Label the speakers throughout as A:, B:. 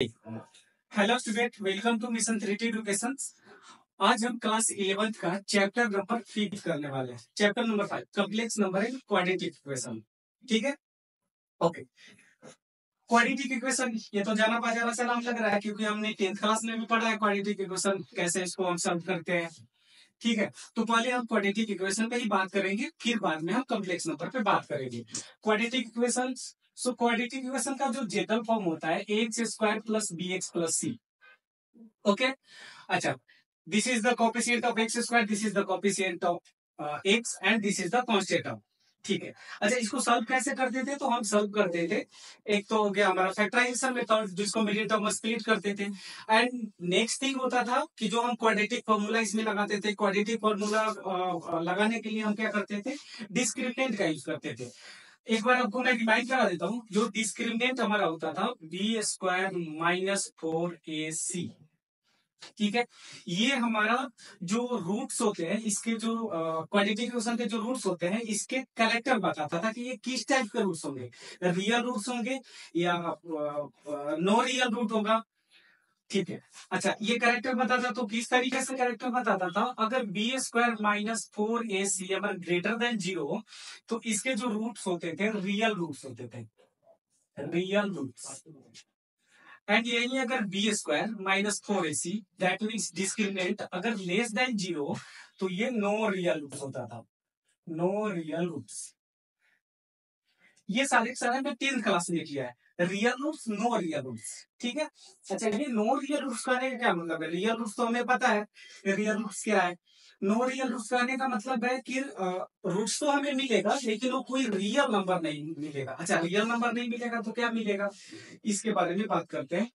A: Hello student, welcome to mission 3D education. आज हम class 11th का चैप्टर नंबर 5 करने वाले हैं। Chapter number 5 complex number and quadratic equation. ठीक है, ओके। क्वाड्रेटिक इक्वेशन ये तो जाना पहचाना सा नाम लग रहा है, क्योंकि हमने 10th क्लास में भी पढ़ा है क्वाड्रेटिक इक्वेशन कैसे इसको हम सॉल्व करते हैं। ठीक है, तो पहले हम क्वाड्रेटिक इक्वेशन पे ही बात करेंगे, फिर बाद में हम कॉम्प्लेक्स नंबर पे बात करेंगे। Quadratic equation, so quadratic equation का जो जनरल फॉर्म होता है x square plus b x plus c. Okay, अच्छा, this is the coefficient of x square, this is the coefficient of x and this is the constant of. ठीक है, अच्छा, इसको solve कैसे करते थे? तो हम सॉल्व करते थे, एक तो हो गया हमारा फैक्टराइजेशन मेथड, जिसको मिडिल टर्म में स्प्लिट करते थे। एंड नेक्स्ट थिंग होता था कि जो हम क्वाड्रेटिक फॉर्मूला इसमें लगाते थे। क्वाड्रेटिक फॉर्मूला लगाने के लिए हम क्या करते थे? डिस्क्रिमिनेंट का यूज करते थे। एक बार आपको मैं रिमाइंड करा देता हूँ, जो डिस्क्रिमिनेंट हमारा होता था बी स्क्वायर माइनस 4ac। ठीक है, ये हमारा जो रूट्स होते हैं, इसके जो क्वाड्रेटिक इक्वेशन के जो रूट्स होते हैं, इसके कैरेक्टर बताता था कि ये किस टाइप के रूट्स होंगे। रियल रूट्स होंगे या नो रियल रूट होगा। ठीक है, अच्छा, ये कैरेक्टर बताता तो किस तरीके से कैरेक्टर बताता था? अगर बी स्क्वायर माइनस 4ac अगर ग्रेटर देन 0, तो इसके जो रूट्स होते थे रियल रूट्स होते थे, रियल रूट्स। एंड यही अगर B square minus 4ac that means discriminant अगर लेस देन 0, तो ये नो रियल रूट्स होता था, नो रियल रूट्स। ये सारे सारे मैं 10th क्लास में किया है, real roots no real roots. ठीक है, अच्छा, ये नो रियल रूट्स कहने का क्या मतलब है? रियल रूट्स तो हमें पता है, रियल रूट्स क्या है। नो रियल रूट्स कहने का मतलब है कि रूट्स तो हमें मिलेगा, लेकिन वो कोई रियल नंबर नहीं मिलेगा। अच्छा, रियल नंबर नहीं मिलेगा तो क्या मिलेगा, इसके बारे में बात करते हैं।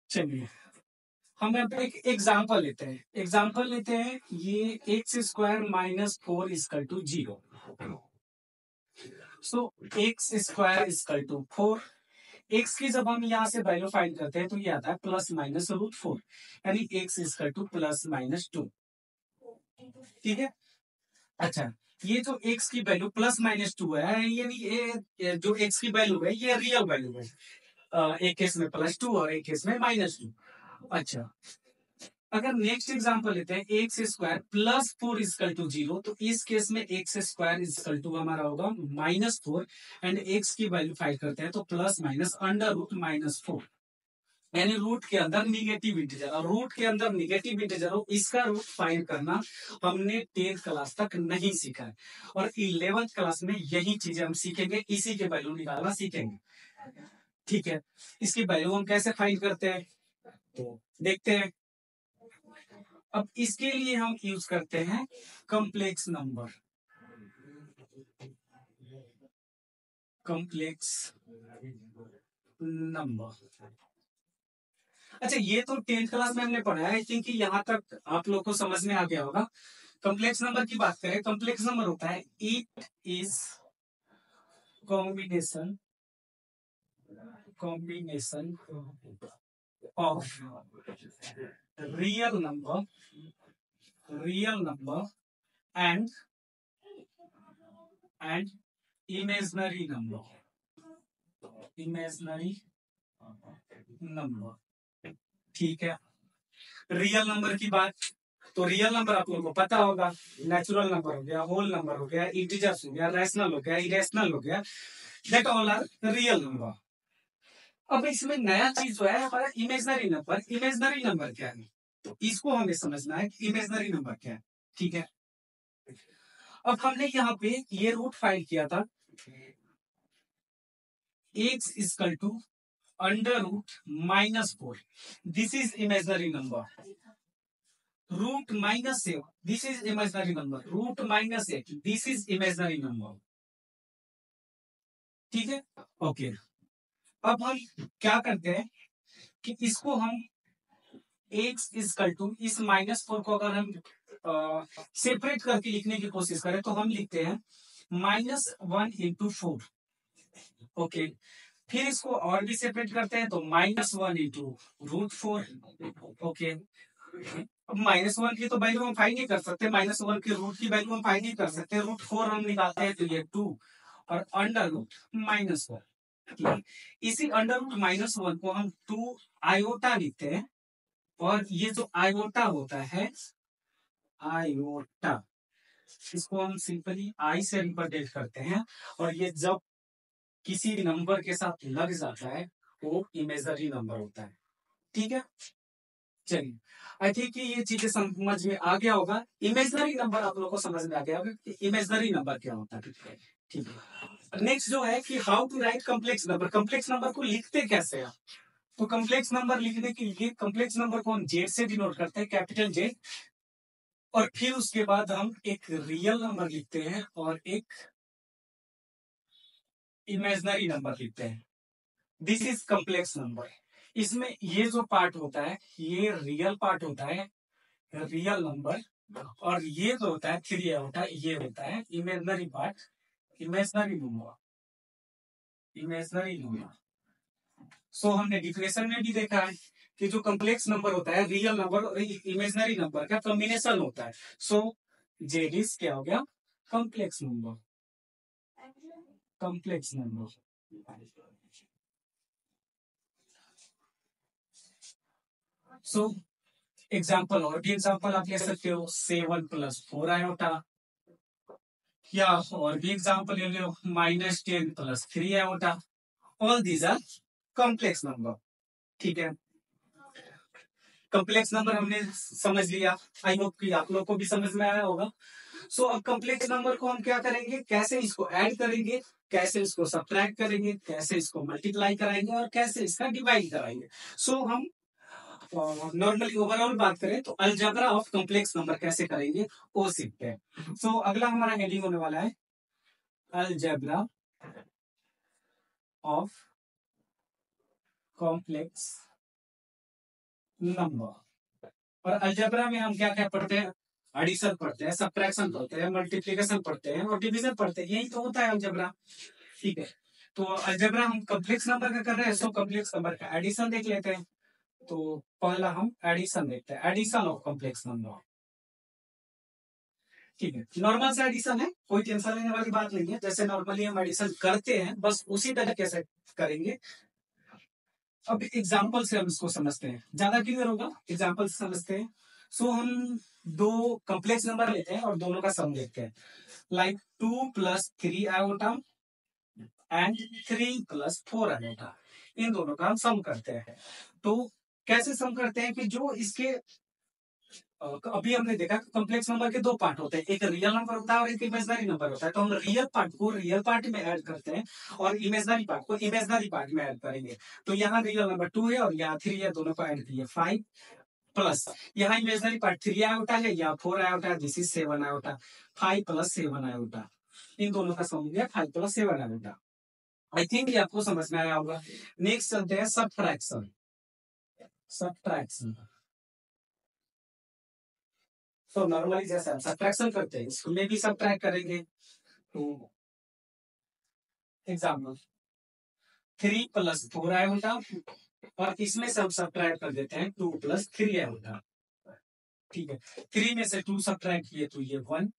A: चलिए, हम यहाँ पे एक एग्जाम्पल लेते हैं। एग्जाम्पल लेते हैं, ये x square minus 4 equal to 0। So x square equal to 4। X की जब हम यहाँ से वैल्यू फाइंड करते हैं तो ये आता है प्लस माइनस रूट 4, यानी x equal to plus minus 2। ठीक है, अच्छा, ये जो एक्स की वैल्यू प्लस माइनस 2 है, यानी ये जो एक्स की वैल्यू है ये रियल वैल्यू है। एक केस में प्लस 2 और एक केस में माइनस 2। अच्छा, अगर नेक्स्ट एग्जांपल लेते हैं, x square plus 4 equal to 0, तो इस केस में एक्स स्क्वायर इजकल टू हमारा होगा माइनस 4 एंड एक्स की वैल्यू फाइंड करते हैं तो plus minus under root minus 4, यानी रूट के अंदर निगेटिव इंटीजर। और रूट के अंदर निगेटिव इंटीजर हो, इसका रूट फाइंड करना हमने 10th क्लास तक नहीं सीखा है, और 11th क्लास में यही चीजें हम सीखेंगे, इसी के वैल्यू निकालना सीखेंगे। ठीक है, इसकी वैल्यू हम कैसे फाइंड करते हैं तो देखते हैं। अब इसके लिए हम यूज करते हैं कॉम्प्लेक्स नंबर, कॉम्प्लेक्स नंबर। अच्छा, ये तो 10th क्लास में हमने पढ़ा है, आई थिंक यहाँ तक आप लोग को समझ में आ गया होगा। कॉम्प्लेक्स नंबर की बात करें, कॉम्प्लेक्स नंबर होता है it is combination, combination of real number, real number and and imaginary number, imaginary number. ठीक है, रियल नंबर की बात, तो रियल नंबर आप लोगों को पता होगा, नेचुरल नंबर हो गया, होल नंबर हो गया, इंटीजर्स हो गया, रैशनल हो गया, इरेशनल हो गया, that all are real number. अब इसमें नया चीज जो है हमारा इमेजिनरी नंबर। इमेजिनरी नंबर क्या है, तो इसको हमें समझना है कि इमेजिनरी नंबर क्या है। ठीक है, अब हमने यहाँ पे ये रूट फाइंड किया था, x equal to under root minus 4, this is imaginary number. Root minus 7, this is imaginary number. Root minus 8, this is imaginary number. ठीक है, ओके। अब हम क्या करते हैं कि इसको हम एक्स इजकल टू इस माइनस 4 को अगर हम सेपरेट करके लिखने की कोशिश करें तो हम लिखते हैं -1 × 4। ओके, फिर इसको और भी सेपरेट करते हैं तो -1 × √4। ओके, अब -1 की तो वैल्यू हम फाइंड नहीं कर सकते, -1 के रूट की वैल्यू हम फाइंड नहीं कर सकते। √4 हम निकालते हैं तो ये 2 और अंडर रूट -1। इसी अंडर रूट -1 को हम 2 आयोटा लिखते हैं, और ये जो आयोटा होता है, आयोटा, इसको हम सिंपली आई से रिप्रेजेंट करते हैं, और ये जब किसी नंबर के साथ लग जाता है वो इमेजरी नंबर होता है। ठीक है, चलिए, आई थिंक ये चीजें समझ में आ गया होगा। इमेजनरी नंबर आप लोगों को समझ में आ गया होगा कि इमेजनरी नंबर क्या होता है। ठीक है, नेक्स्ट जो है कि how to write complex number. Complex number को लिखते कैसे हैं? तो कम्प्लेक्स नंबर लिखने के लिए कम्प्लेक्स नंबर को हम जेड से डिनोट करते हैं, कैपिटल जेड, और फिर उसके बाद हम एक रियल नंबर लिखते हैं और एक इमेजनरी नंबर लिखते हैं। This is complex number. इसमें ये जो पार्ट होता है ये रियल पार्ट होता है, रियल नंबर, और ये जो होता है थ्री होता है, ये होता है imaginary part, imaginary number, imaginary number. So हमने डिफिनेशन में भी देखा है कि जो कम्प्लेक्स नंबर होता है रियल नंबर और इमेजनरी नंबर का कॉम्बिनेशन होता है। सो जेड इज क्या हो गया? Complex number, complex number. So example, और भी एग्जाम्पल आप ले सकते हो, 7 + 4 आयोटा, या और भी एग्जाम्पल ले लो, -10 + 3 iota. All these are complex number. ठीक है, कॉम्प्लेक्स नंबर हमने समझ लिया, आई होप कि आप लोग को भी समझ में आया होगा। सो अब कॉम्प्लेक्स नंबर को हम क्या करेंगे, कैसे इसको ऐड करेंगे, कैसे इसको सब्ट्रैक्ट करेंगे, कैसे इसको मल्टीप्लाई कराएंगे, और कैसे इसका डिवाइड कराएंगे। सो हम नॉर्मली ओवरऑल बात करें तो अलजेब्रा ऑफ कॉम्प्लेक्स नंबर कैसे करेंगे वो सीखते हैं। सो अगला हमारा हेडिंग होने वाला है अलजेब्रा ऑफ कॉम्प्लेक्स नंबर। और अलजेब्रा में हम क्या क्या पढ़ते हैं? एडिशन पढ़ते हैं, सब्ट्रैक्शन पढ़ते हैं, मल्टीप्लिकेशन पढ़ते हैं, और डिवीजन पढ़ते हैं। यही तो होता है अलजेब्रा। ठीक है, तो अलजेब्रा हम कॉम्प्लेक्स नंबर का कर रहे हैं, सो कॉम्प्लेक्स नंबर का एडिशन देख लेते हैं। तो पहला हम एडिशन देखते हैं, एडिशन ऑफ कॉम्प्लेक्स नंबर। ठीक है, नॉर्मल सा एडिशन है, कोई टेंशन लेने वाली बात नहीं है, जैसे नॉर्मली हम एडिशन करते हैं बस उसी तरीके से करेंगे। अब एग्जाम्पल से हम इसको समझते हैं, ज्यादा क्लियर होगा, एग्जाम्पल से समझते हैं। सो हम दो कॉम्प्लेक्स नंबर लेते हैं और दोनों का सम देखते हैं, लाइक 2 + 3 आयोटा एंड 3 + 4 आयोटा। इन दोनों का हम सम करते हैं। तो कैसे सम करते हैं कि जो इसके अभी हमने देखा कि कॉम्प्लेक्स नंबर के दो पार्ट होते हैं, एक रियल नंबर होता है और एक इमेजनरी नंबर होता है। तो हम रियल पार्ट को रियल पार्ट में ऐड करते हैं और इमेजनरी पार्ट को इमेजनरी पार्ट में ऐड करेंगे। तो यहाँ रियल नंबर 2 है और यहाँ 3 है, दोनों को ऐड किए 5, प्लस यहाँ इमेजनरी पार्ट 3 आयोटा है, यहाँ 4 आयोटा है, दिस इज 7 आयोटा। 5 + 7 आयोटा, इन दोनों का सम हो गया 5 + 7 आयोटा। आई थिंक ये आपको समझ में आया होगा। नेक्स्ट चलते हैं सब्ट्रैक्शन। सब्ट्रैक्शन, तो नॉर्मली जैसे हम सब्ट्रैक्शन करते हैं इसमें भी सब्ट्रैक्ट करेंगे। तो एग्जाम्पल 3 + 4 आयोटा, और इसमें से हम सब्ट्रैक्ट कर देते हैं 2 + 3 आयोटा। ठीक है, 3 में से 2 सब्ट्रैक्ट किए तो ये 1,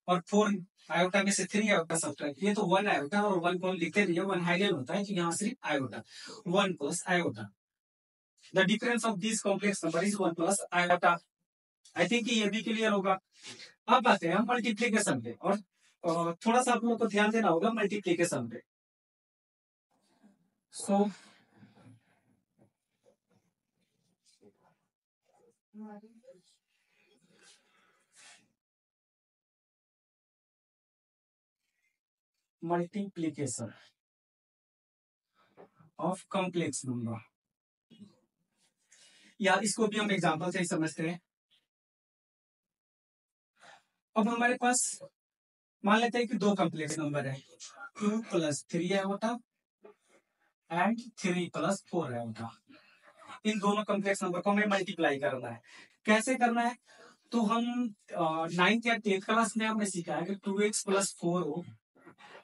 A: और 4 आयोटा में से 3 आयोटा सब्ट्रैक्ट किए तो 1 आयोटा, और 1 को लिखते रहिए, 1 हाइलाइट होता है तो यहाँ सिर्फ iota, 1 + iota. The difference of this complex number is 1 + iota. I think ये भी क्लियर होगा। अब आते हैं हम मल्टीप्लीकेशन पे, और थोड़ा सा आप लोगों को ध्यान देना होगा मल्टीप्लीकेशन पे। So multiplication of complex number, या इसको भी हम एग्जांपल से ही समझते हैं। अब हमारे पास मान लेते हैं कि दो कॉम्प्लेक्स नंबर है, 2 + 3 आयोटा एंड 3 + 4 आयोटा। इन दोनों कॉम्प्लेक्स नंबर को हमें मल्टीप्लाई करना है। कैसे करना है? तो हम 9th या 10th क्लास में हमने सीखा है कि 2x + 4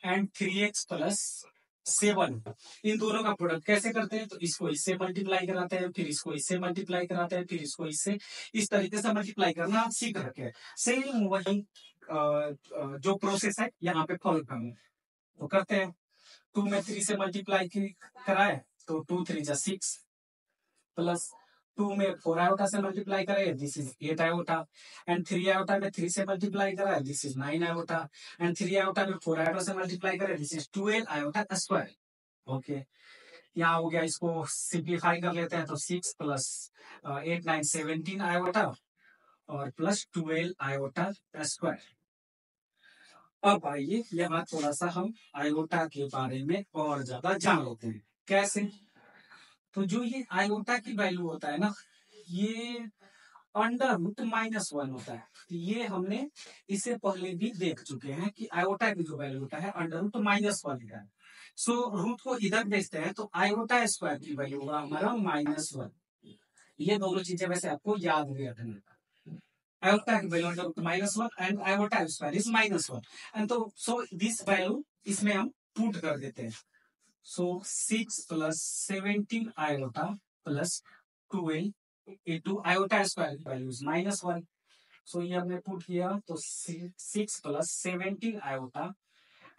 A: एंड 3x + 7, इन दोनों का प्रोडक्ट कैसे करते हैं? तो इसको इससे मल्टीप्लाई कराते हैं, फिर इसको इससे मल्टीप्लाई कराते हैं, फिर इसको इससे, इस तरीके से मल्टीप्लाई करना आप सीख रखे हैं। सेम वही जो प्रोसेस है यहाँ पे फॉलो करना है, तो करते हैं। 2 में 3 से मल्टीप्लाई कराए तो 2 3 जा 6 प्लस 2 में 4 आयोटा से मल्टीप्लाई करे this is 8 iota and 3 iota में 3 से मल्टीप्लाई कराए this is 9 iota and 3 iota में 4 आयोटा से मल्टीप्लाई करे this is 12 iota square. Okay, यहाँ हो गया, इसको सिंप्लीफाई कर लेते हैं तो 6 प्लस 8 9 17 आयोटा और प्लस 12 आयोटा स्क्वायर। अब आइए यहाँ थोड़ा सा हम आयोटा के बारे में और ज्यादा जान लेते हैं। कैसे? तो जो ये आयोटा की वैल्यू होता है ना, ये अंडर रूट -1 होता है। तो ये हमने इससे पहले भी देख चुके हैं कि आयोटा की जो वैल्यू होता है अंडर रूट -1 का है। सो रूट को इधर भेजते हैं तो आयोटा स्क्वायर की वैल्यू होगा हमारा -1। ये दोनों चीजें वैसे आपको याद रखना। iota की value under root -1 and iota square is -1 and तो सो दिस वैल्यू इसमें हम पुट कर देते हैं। सो 6 plus 17 iota plus 12 into iota square की वैल्यू इज -1। सो ये हमने पुट किया तो 6 प्लस 17 iota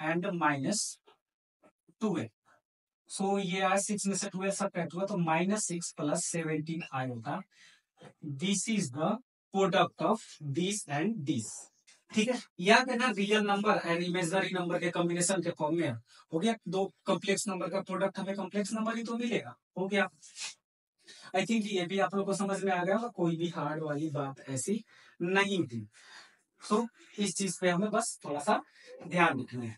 A: एंड -12। सो ये आया 6 में से 12 सब्ट्रैक्ट हुआ तो -6 plus 17 iota। This is the product of this and this. ठीक है, याद है ना, real number and imaginary number के कॉम्बिनेशन के फॉर्म में हो गया। दो कॉम्प्लेक्स नंबर का प्रोडक्ट हमें कॉम्प्लेक्स नंबर ही तो मिलेगा। हो गया। आई थिंक ये भी आप लोग को समझ में आ गया होगा, कोई भी हार्ड वाली बात ऐसी नहीं थी। तो इस चीज पे हमें बस थोड़ा सा ध्यान रखना है।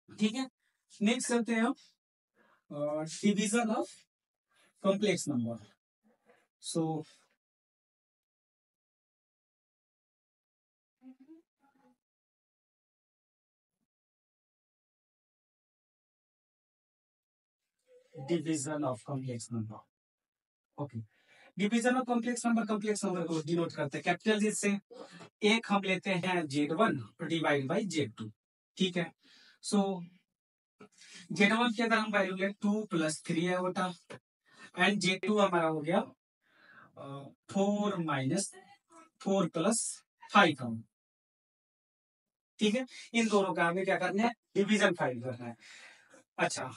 A: ठीक है, नेक्स्ट करते हैं हम division of complex number. So division of complex number. Okay, division of complex number को डिनोट करते हैं कैपिटल जी से। एक हम लेते हैं Z1 डिवाइड बाई Z2। ठीक है, सो Z1 की अगर हम वैल्यू ले 2 प्लस 3 आयोटा एंड Z2 हमारा हो गया 4 माइनस 4 प्लस 5। ठीक है, इन दोनों का हमें क्या करना है, डिवीजन फाइंड करना है। अच्छा,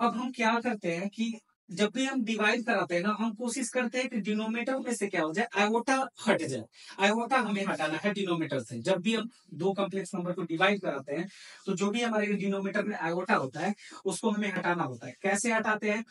A: अब हम क्या करते हैं कि जब भी हम डिवाइड कराते हैं ना, हम कोशिश करते हैं कि डिनोमिनेटर में से क्या हो जाए, आयोटा हट जाए। आयोटा हमें हटाना है डिनोमिनेटर से। जब भी हम दो कॉम्प्लेक्स नंबर को डिवाइड कराते हैं तो जो भी हमारे डिनोमिनेटर में आयोटा होता है उसको हमें हटाना होता है। कैसे हटाते हैं,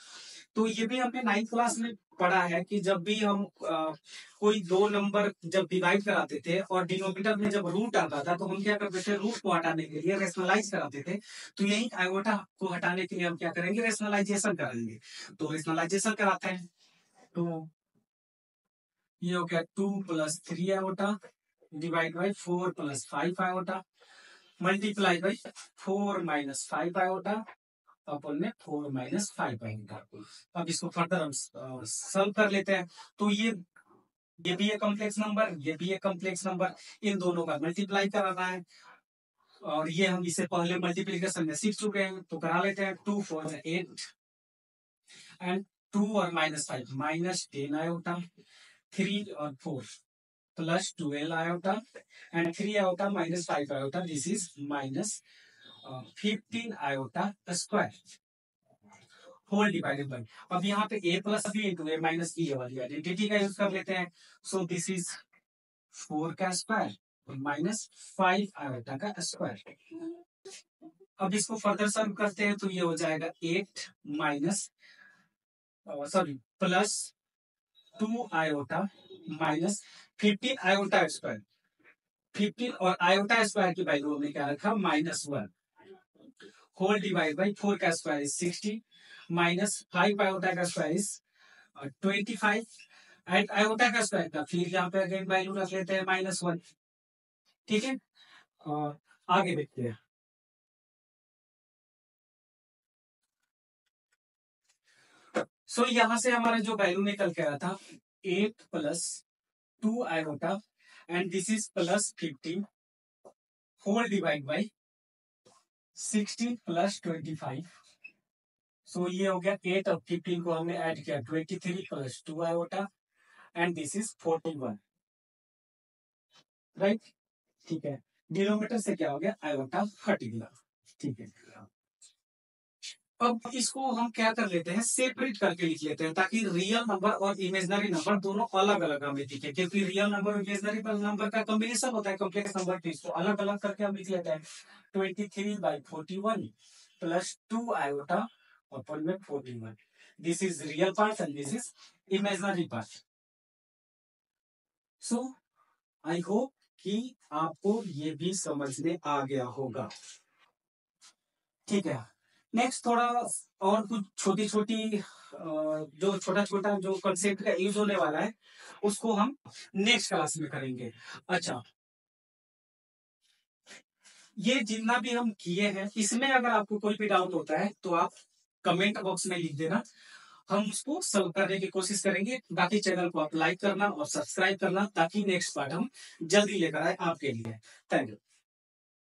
A: तो ये भी हमने 9th क्लास में पढ़ा है कि जब भी हम कोई दो नंबर जब डिवाइड कराते थे और डिनोमिनेटर में जब रूट आता था तो हम क्या करते थे, रूट को हटाने के लिए रेशनलाइज कराते थे। तो यही आयोटा को हटाने के लिए हम क्या करेंगे, रेशनलाइजेशन कराएंगे। तो रेशनलाइजेशन कराते हैं तो ये हो गया 2 plus 3 iota divide by 4 plus 5 iota multiply by 4 minus 5 iota अपन में 4 माइनस 5 आयोटा। अब इसको फर्दर हम सॉल्व कर लेते हैं। तो ये भी है कॉम्प्लेक्स नंबर, ये भी है कॉम्प्लेक्स नंबर, इन दोनों का मल्टीप्लाई कराना है। और ये हम इसे पहले मल्टीप्लीकेशन में सीख चुके हैं तो करा लेते हैं। 2 4 8 एंड 2 और -5 -10 आयोटा, 3 और 4 plus 12 iota and 3 iota -5 iota, this is -15 iota square whole divided by. अब यहाँ पे a plus B into A minus B वाली आइडेंटिटी का यूज कर लेते हैं। सो दिस इज 4 का स्क्वायर -5 आयोटा का स्क्वायर। अब इसको फर्दर सॉल्व करते हैं तो ये हो जाएगा 8 minus sorry plus 2 iota -15 iota square. 15 और आयोटा स्क्वायर की वैल्यू हमने क्या रखा, -1 होल डिवाइड बाई 4 का स्क्वायर इज 60 -5 आयोटा का स्क्वायर इज 25 एंड आयोटा का स्क्वायर का फिर यहाँ पे अगेन वैल्यू रख लेते हैं -1। ठीक है, और आगे देखते हैं। सो यहां से हमारा जो वैल्यू निकल के आया था 8 plus 2 iota and this is plus 15 whole divide by 60 plus 25। So ये हो गया 8 और 15 को हमने ऐड किया 23 plus 2 iota and this is 41। Right, ठीक है, डिनोमिनेटर से क्या हो गया, आयोटा हट गया। ठीक है, अब इसको हम क्या कर लेते हैं, सेपरेट करके लिख लेते हैं, ताकि रियल नंबर और इमेजिनरी नंबर दोनों अलग अलग हमें दिखे, क्योंकि रियल नंबर और इमेजिनरी नंबर का कॉम्बिनेशन होता है कॉम्प्लेक्स नंबर की, इसको अलग अलग करके हम लिख लेते हैं 23/41 प्लस 2 आयोटा अपॉन में 41। This is real part and this is imaginary part. So I hope कि आपको ये भी समझ में आ गया होगा। ठीक है, नेक्स्ट थोड़ा और कुछ छोटी छोटी जो छोटा छोटा जो कंसेप्ट का यूज होने वाला है उसको हम नेक्स्ट क्लास में करेंगे। अच्छा, ये जितना भी हम किए हैं इसमें अगर आपको कोई भी डाउट होता है तो आप कमेंट बॉक्स में लिख देना, हम उसको सॉल्व करने की कोशिश करेंगे। बाकी चैनल को आप लाइक करना और सब्सक्राइब करना, ताकि नेक्स्ट पार्ट हम जल्दी लेकर आए आपके लिए। Thank you.